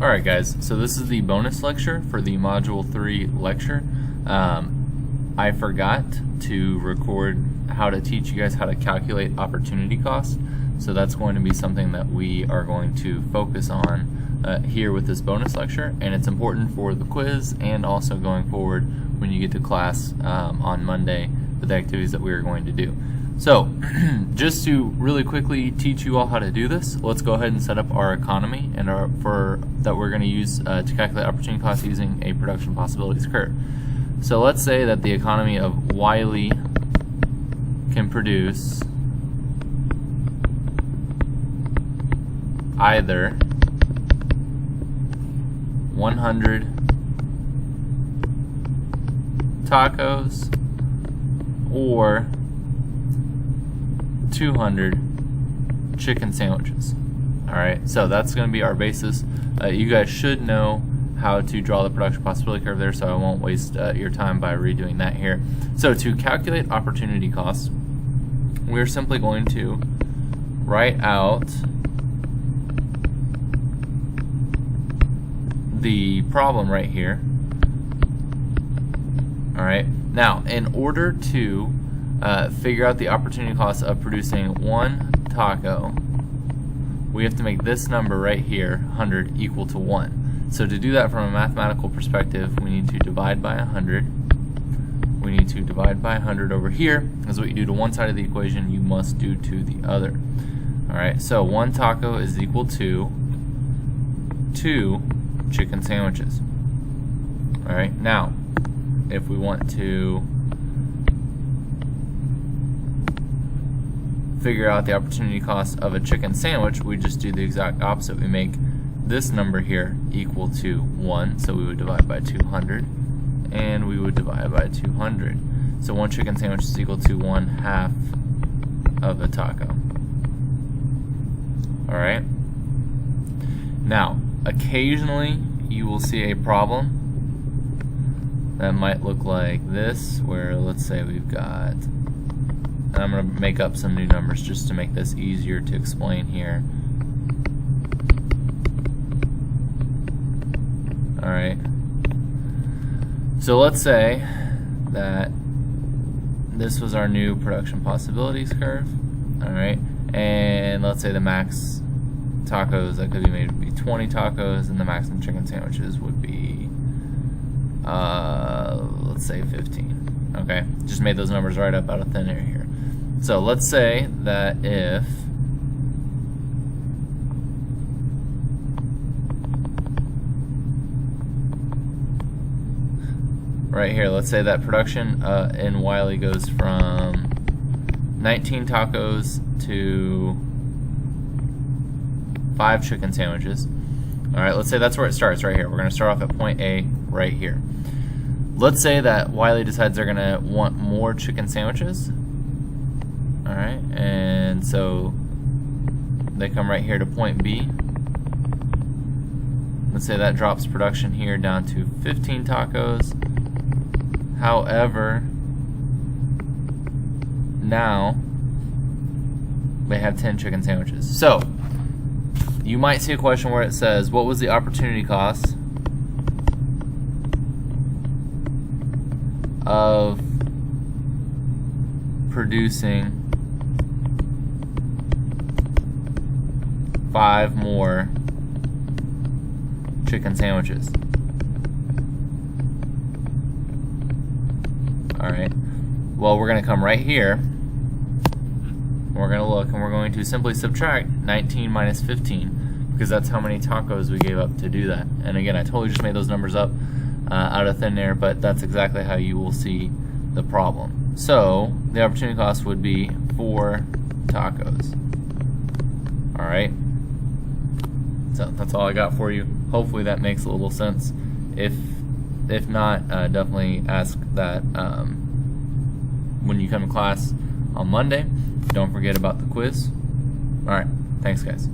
Alright guys, so this is the bonus lecture for the Module 3 lecture. I forgot to record how to teach you guys how to calculate opportunity cost, so that's going to be something that we are going to focus on here with this bonus lecture, and it's important for the quiz and also going forward when you get to class on Monday with the activities that we are going to do. So, just to really quickly teach you all how to do this, let's go ahead and set up our economy and that we're going to use to calculate opportunity cost using a production possibilities curve. So let's say that the economy of Wiley can produce either 100 tacos or 200 chicken sandwiches. Alright, so that's going to be our basis. You guys should know how to draw the production possibility curve there, so I won't waste your time by redoing that here. So to calculate opportunity costs, we're simply going to write out the problem right here. Alright, now in order to figure out the opportunity cost of producing one taco, we have to make this number right here, 100, equal to 1. So to do that from a mathematical perspective, we need to divide by 100. We need to divide by 100 over here, because what you do to one side of the equation, you must do to the other. Alright, so one taco is equal to 2 chicken sandwiches. Alright, now, if we want to figure out the opportunity cost of a chicken sandwich, we just do the exact opposite. We make this number here equal to 1, so we would divide by 200, and we would divide by 200. So one chicken sandwich is equal to 1/2 of a taco. Alright? Now, occasionally you will see a problem that might look like this, where let's say we've got, and I'm going to make up some new numbers just to make this easier to explain here. Alright, so let's say that this was our new production possibilities curve. Alright, and let's say the max tacos that could be made would be 20 tacos, and the maximum chicken sandwiches would be, let's say 15. Okay, just made those numbers right up out of thin air here. So let's say that if right here, let's say that production in Wiley goes from 19 tacos to 5 chicken sandwiches. Alright, let's say that's where it starts, right here. We're going to start off at point A right here. Let's say that Wiley decides they're going to want more chicken sandwiches. Alright, and so they come right here to point B. Let's say that drops production here down to 15 tacos. However, now they have 10 chicken sandwiches. So, you might see a question where it says, what was the opportunity cost of producing 5 more chicken sandwiches? Alright, well, we're going to come right here, we're going to look, and we're going to simply subtract 19 minus 15, because that's how many tacos we gave up to do that. And again, I totally just made those numbers up out of thin air, but that's exactly how you will see the problem. So, the opportunity cost would be 4 tacos. Alright, so that's all I got for you. Hopefully that makes a little sense. If not, definitely ask that when you come to class on Monday. Don't forget about the quiz. Alright, thanks guys.